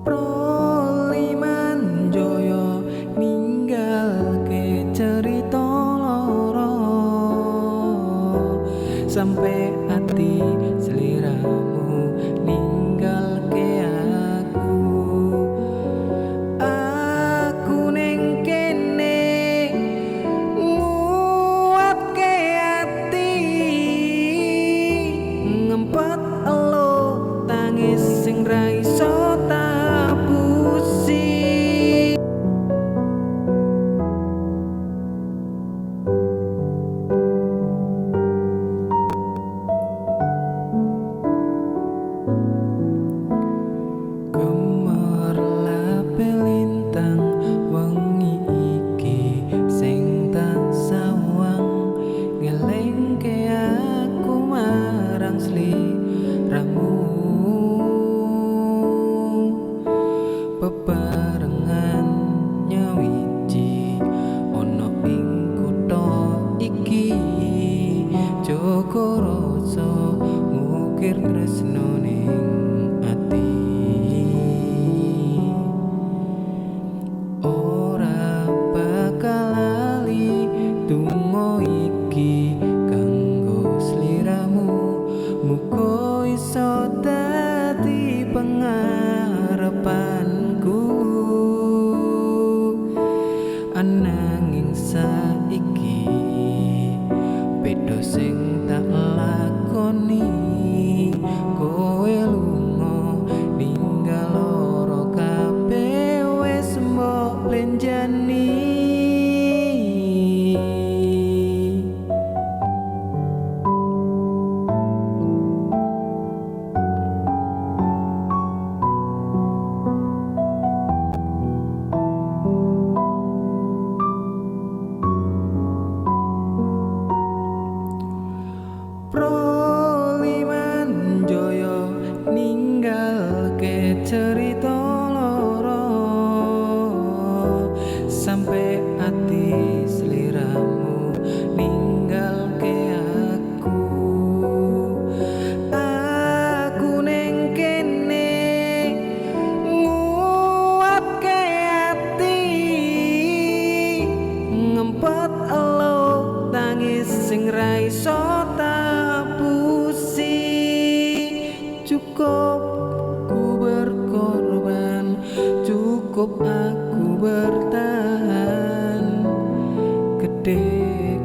Proliman Joyo ninggalke cerita loro sampai ati sliramu ninggalke aku ning kene nguatke ati ngempet elo tangis sing ra iso tapusi. Gemerlap lintang wengi iki sing tak sawang ngelingke aku marang sliramu. Bebarengan nyawiji ana ing kutha iki Joko rasa ngukir tresno ning ati. Ora bakal lali donga iki kanggo sliramu, muga iso dadi pengarepanku. Ananging saiki beda sing tak lakoni, kowe lunga ninggal loro kabeh wis mbok lenjani. Proliman Joyo ninggalke cerita loro sampai ati sliramu ninggalke aku ning kene nguatke ati ngempet elo tangis sing ra iso tapusi. Cukup ku berkorban, cukup aku bertahan, gede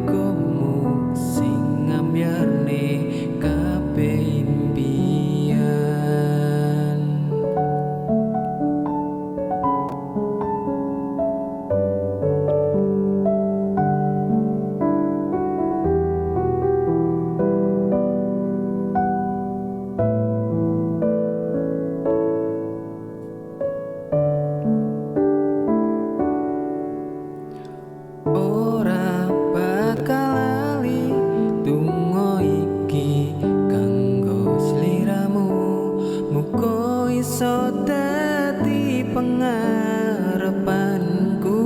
komu sing ngambyarne kabeh impian. Ora bakal lali donga iki kanggo sliramu, muga iso dadi pengarepanku.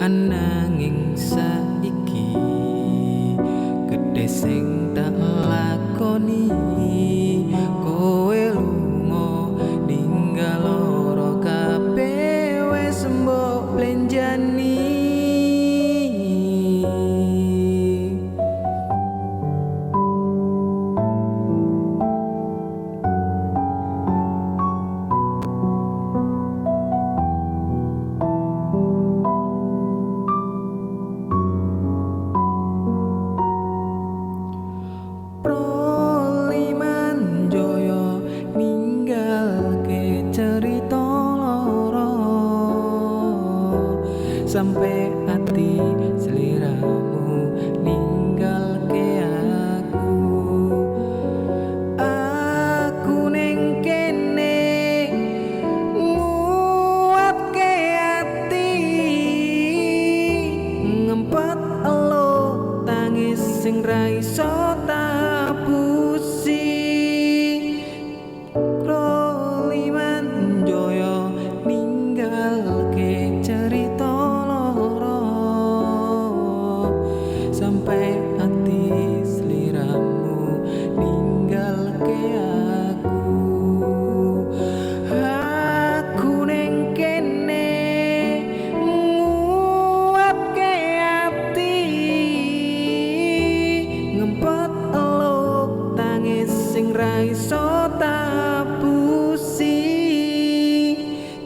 Ananging saiki gedhe sing tak lakoni, kowe lunga ninggal loro kabeh wis mbok lenjani.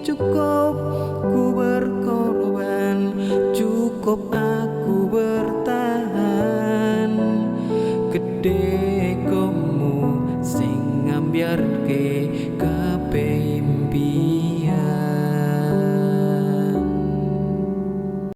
cukup ku berkorban, cukup aku bertahan. Gede kamu sing ngambiarke